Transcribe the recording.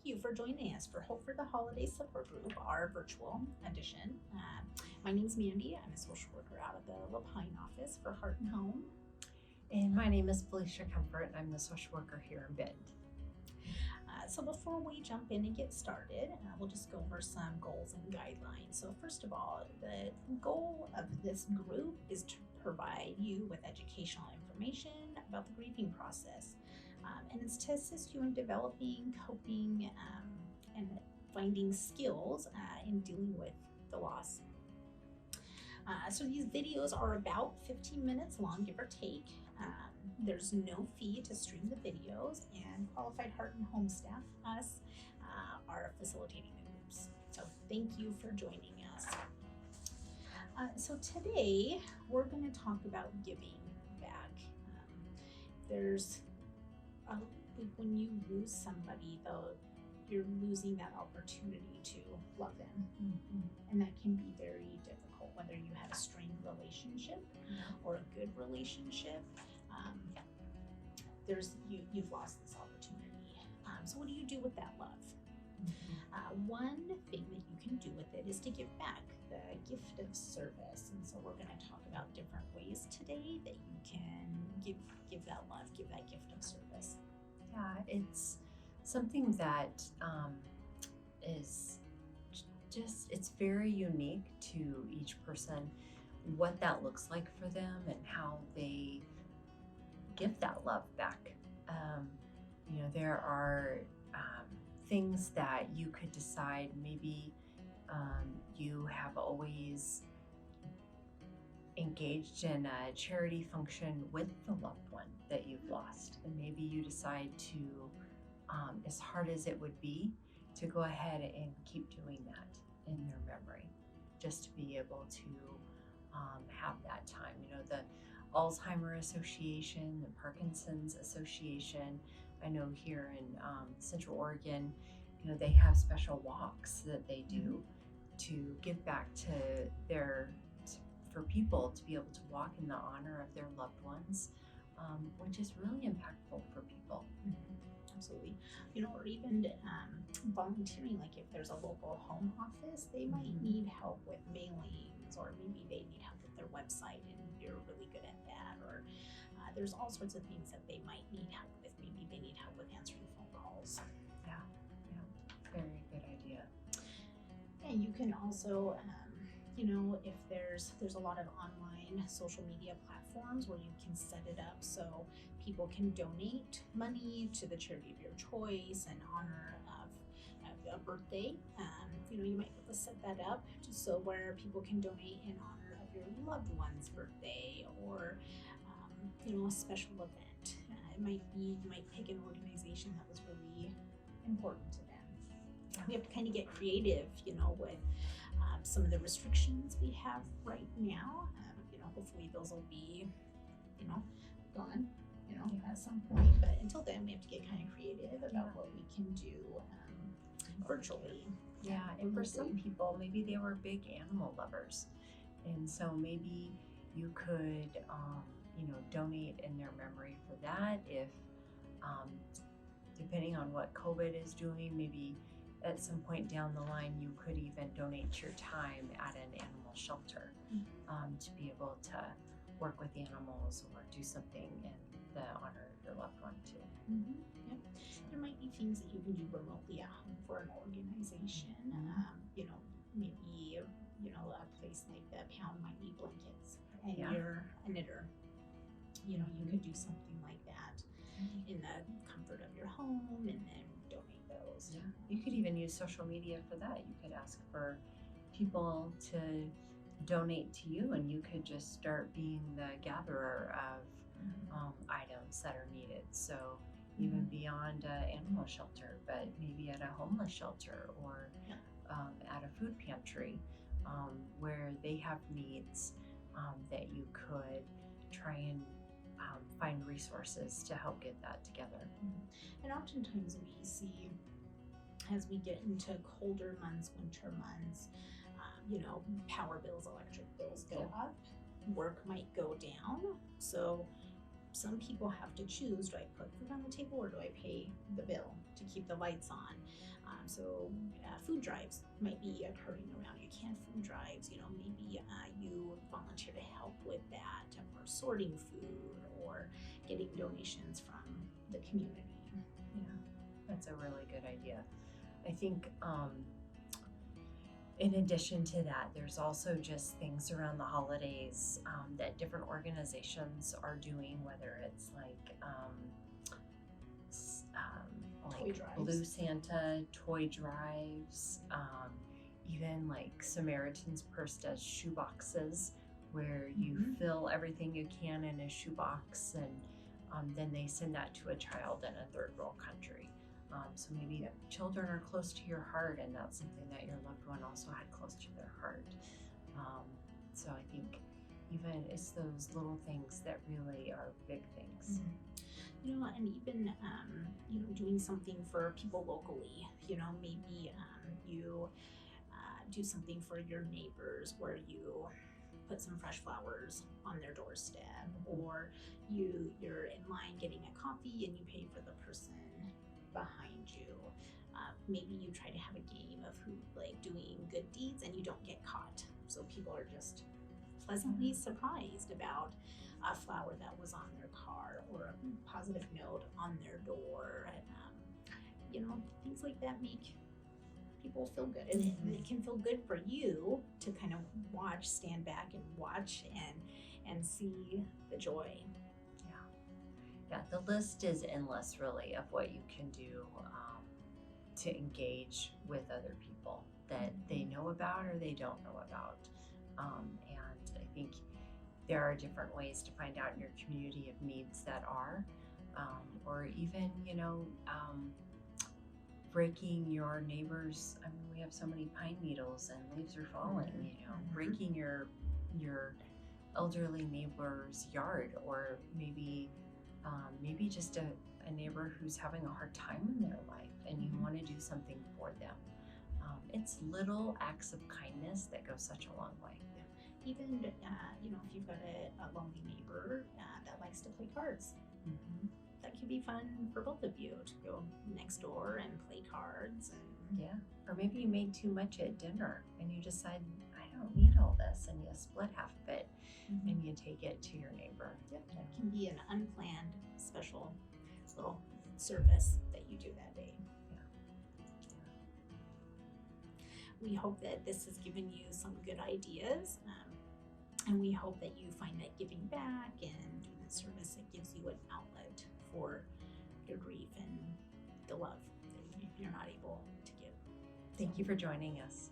you for joining us for Hope for the Holidays Support Group, our virtual edition. My name's Mandy. I'm a social worker out of the Lapine office for Heart and Home. And my name is Felicia Comfort. I'm the social worker here in Bend. So before we jump in and get started, we'll just go over some goals and guidelines. So first of all, the goal of this group is to provide you with educational information about the grieving process. And it's to assist you in developing, coping, and finding skills in dealing with the loss. So these videos are about 15 minutes long, give or take. There's no fee to stream the videos, and qualified Heart and Home staff, us, are facilitating the groups. So thank you for joining us. So today we're going to talk about giving back. When you lose somebody, though, you're losing that opportunity to love them, and that can be very difficult, whether you have a strained relationship or a good relationship. You've lost this opportunity. So what do you do with that love? One thing that you can do with it is to give back, the gift of service. And so we're going to talk about different ways today that you can give that love, give that gift of service. Yeah, it's something that is just, it's very unique to each person, what that looks like for them and how they give that love back. There are things that you could decide. Maybe you have always engaged in a charity function with the loved one that you've lost, and maybe you decide to, as hard as it would be, to go ahead and keep doing that in their memory, just to be able to have that time. The Alzheimer's Association, the Parkinson's Association, I know here in Central Oregon, they have special walks that they do to give back for people to be able to walk in the honor of their loved ones, which is really impactful for people. Absolutely. Or even volunteering, like if there's a local home office, they might need help with mailings, or maybe they need help with their website and you're really good at that, or there's all sorts of things that they might need help with. Maybe they need help with answering phone calls. Yeah, very good idea. And you can also, if there's a lot of online social media platforms where you can set it up so people can donate money to the charity of your choice in honor of a birthday. You might be able to set that up just so where people can donate in honor of your loved one's birthday, or a special event. It might be, you might pick an organization that was really important to them. We have to kind of get creative, with some of the restrictions we have right now. Hopefully those will be, gone, at some point. But until then, we have to get kind of creative about what we can do virtually. Yeah, and for some people, maybe they were big animal lovers, and so maybe you could, donate in their memory for that. If, depending on what COVID is doing, maybe at some point down the line, you could even donate your time at an animal shelter to be able to work with animals or do something in the honor of your loved one too. Yep. There might be things that you can do remotely at home for an organization. Maybe a place like the Pound might need blankets, and you're a knitter. You could do something like that in the comfort of your home, and then donate those. Yeah. You could even use social media for that. You could ask for people to donate to you, and you could just start being the gatherer of items that are needed. So even beyond an animal shelter, but maybe at a homeless shelter, or at a food pantry, where they have needs, that you could try and find resources to help get that together. And oftentimes we see, as we get into colder months, winter months, power bills, electric bills go up, work might go down. So some people have to choose, do I put food on the table or do I pay the bill to keep the lights on? So food drives might be occurring around you, canned food drives, maybe you volunteer to help with that, or sorting food, or getting donations from the community. Yeah, that's a really good idea. I think in addition to that, there's also just things around the holidays that different organizations are doing, whether it's Toy like drives. Blue Santa, toy drives, even like Samaritan's Purse does shoe boxes where you fill everything you can in a shoebox, and then they send that to a child in a third world country. So maybe children are close to your heart, and that's something that your loved one also had close to their heart. So I think even it's those little things that really are big things. And even doing something for people locally. Maybe you do something for your neighbors where you put some fresh flowers on their doorstep, or you're in line getting a coffee and you pay for the person behind you. Maybe you try to have a game of who doing good deeds and you don't get caught, so people are just pleasantly surprised about a flower that was on their car or a positive note on their door. And things like that make people feel good, and it can feel good for you to kind of stand back and watch and see the joy. Yeah, the list is endless, really, of what you can do to engage with other people that they know about or they don't know about. And I think there are different ways to find out in your community of needs that are, or even, breaking your neighbors. I mean, we have so many pine needles and leaves are falling, breaking your elderly neighbor's yard, or maybe just a neighbor who's having a hard time in their life and you want to do something for them. It's little acts of kindness that go such a long way. Even if you've got a lonely neighbor that likes to play cards, that could be fun for both of you to go next door and play cards. And or maybe you made too much at dinner and you decide, I don't need all this, and you split half of it and you take it to your neighbor. That can be an unplanned special little service that you do that day. We hope that this has given you some good ideas, and we hope that you find that giving back and doing the service, it gives you an outlet for your grief and the love that you're not able to give. Thank you for joining us.